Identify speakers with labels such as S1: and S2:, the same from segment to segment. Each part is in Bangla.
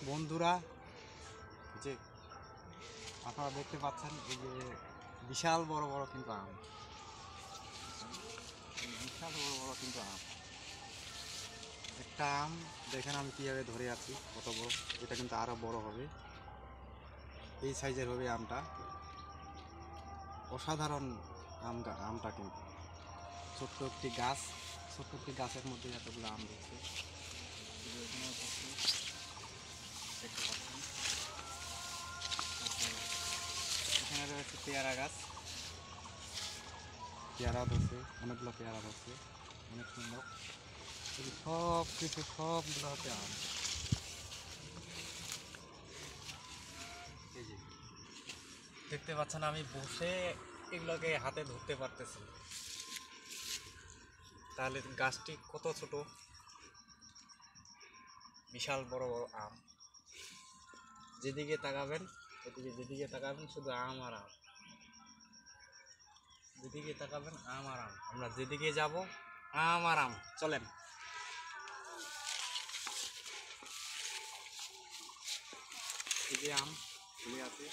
S1: বন্ধুরা, যে আপনারা দেখতে পাচ্ছেন এই যে বিশাল বড় বড় কিন্তু আম, বিশাল বড় বড় কিন্তু আম। একটা আম দেখেন আমি কীভাবে ধরে আছি, কত বড়। এটা কিন্তু আরও বড় হবে, এই সাইজের হবে আমটা। অসাধারণ আমটা কিন্তু ছোট্ট একটি গাছ, ছোট্ট একটি গাছের মধ্যে এতগুলো আম ধরছে। দেখতে পাচ্ছেন এখানে রয়েছে পেয়ারা গাছ, পেয়ারা ধরছে, অনেকগুলো পেয়ারা ধরছে, অনেক সুন্দর। সব কিছু সবগুলো হচ্ছে আম। এই যে দেখতে পাচ্ছেন আমি বসে এগুলোকে হাতে ধরতে পারতেছি, তাহলে গাছটি কত ছোট। বিশাল বড় বড় আম, যেদিকে তাকাবেন যেদিকে তাকাবেন শুধু আম আর আম, যেদিকে তাকাবেন আম আর আম। আমরা যেদিকে যাব আম আর আম। চলেন, এই যে আম ঝুলে আছে,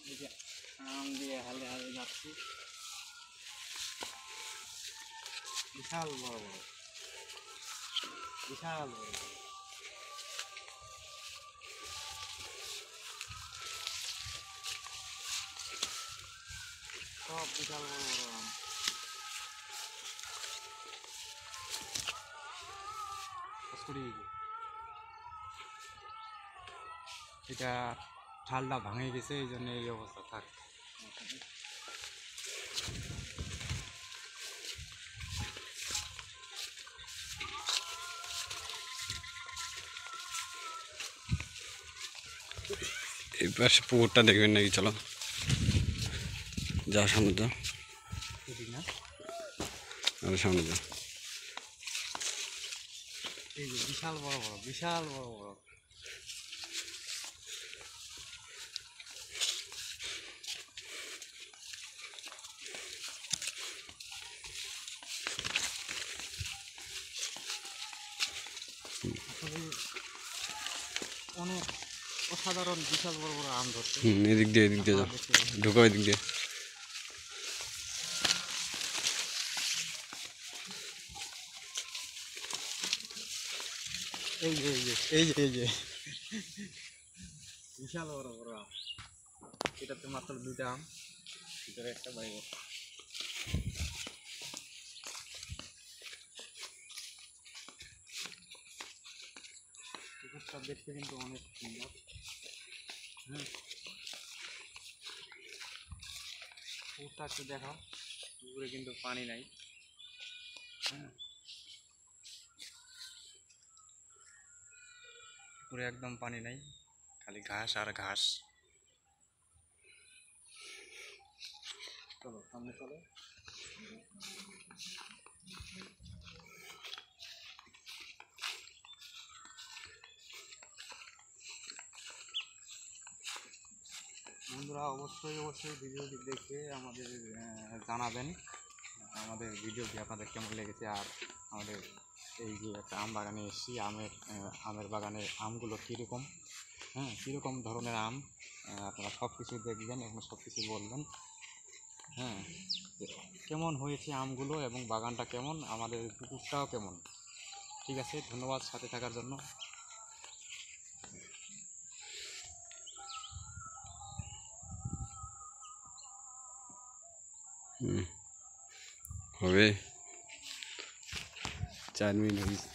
S1: এই যে আম দিয়ে হালে হালে যাচ্ছি। বিশাল বড় বড়, বিশাল বড় বড়, সব বিশাল বড় বড় আম। এটা ঠালটা ভাঙে গেছে, এই জন্য এই অবস্থা। থাক,
S2: এই পাশে পুকুরটা দেখবেন নাকি? চলো যা, সামনে যা, সামনে যা।
S1: এই যে বিশাল বড় বড়, বিশাল বড় বড়। আসলে অনেক অসাধারণ বিশাল বড় বড় আম ধরছে।
S2: এদিক দিয়ে যাও, ঢুকো এদিক দিয়ে।
S1: এই যে এই যে এই যে এই যে বিশাল বড় বড় আম। এটাতে মাত্র দুইটা আম, ভিতরে একটা বাইরে। পুকুরটা দেখতে কিন্তু অনেক সুন্দর। হ্যাঁ, পুকুরটা একটু দেখাও। পুকুরে কিন্তু পানি নাই। হ্যাঁ, পুকুরে একদম পানি নাই, খালি ঘাস আর ঘাস। চলো সামনে চলো। বন্ধুরা, অবশ্যই অবশ্যই ভিডিওটি দেখে আমাদের জানাবেন আমাদের ভিডিওটি আপনাদের কেমন লেগেছে। আর আমাদের এই যে একটা আম বাগানে এসেছি, আমের বাগানের আমগুলো কীরকম, হ্যাঁ কীরকম ধরনের আম, আপনারা সব কিছু দেখবেন এবং সব কিছু বলবেন। হ্যাঁ, কেমন হয়েছে আমগুলো এবং বাগানটা কেমন, আমাদের পুকুরটাও কেমন। ঠিক আছে, ধন্যবাদ সাথে থাকার জন্য।
S2: হবে 4 মিনিট হয়েছে।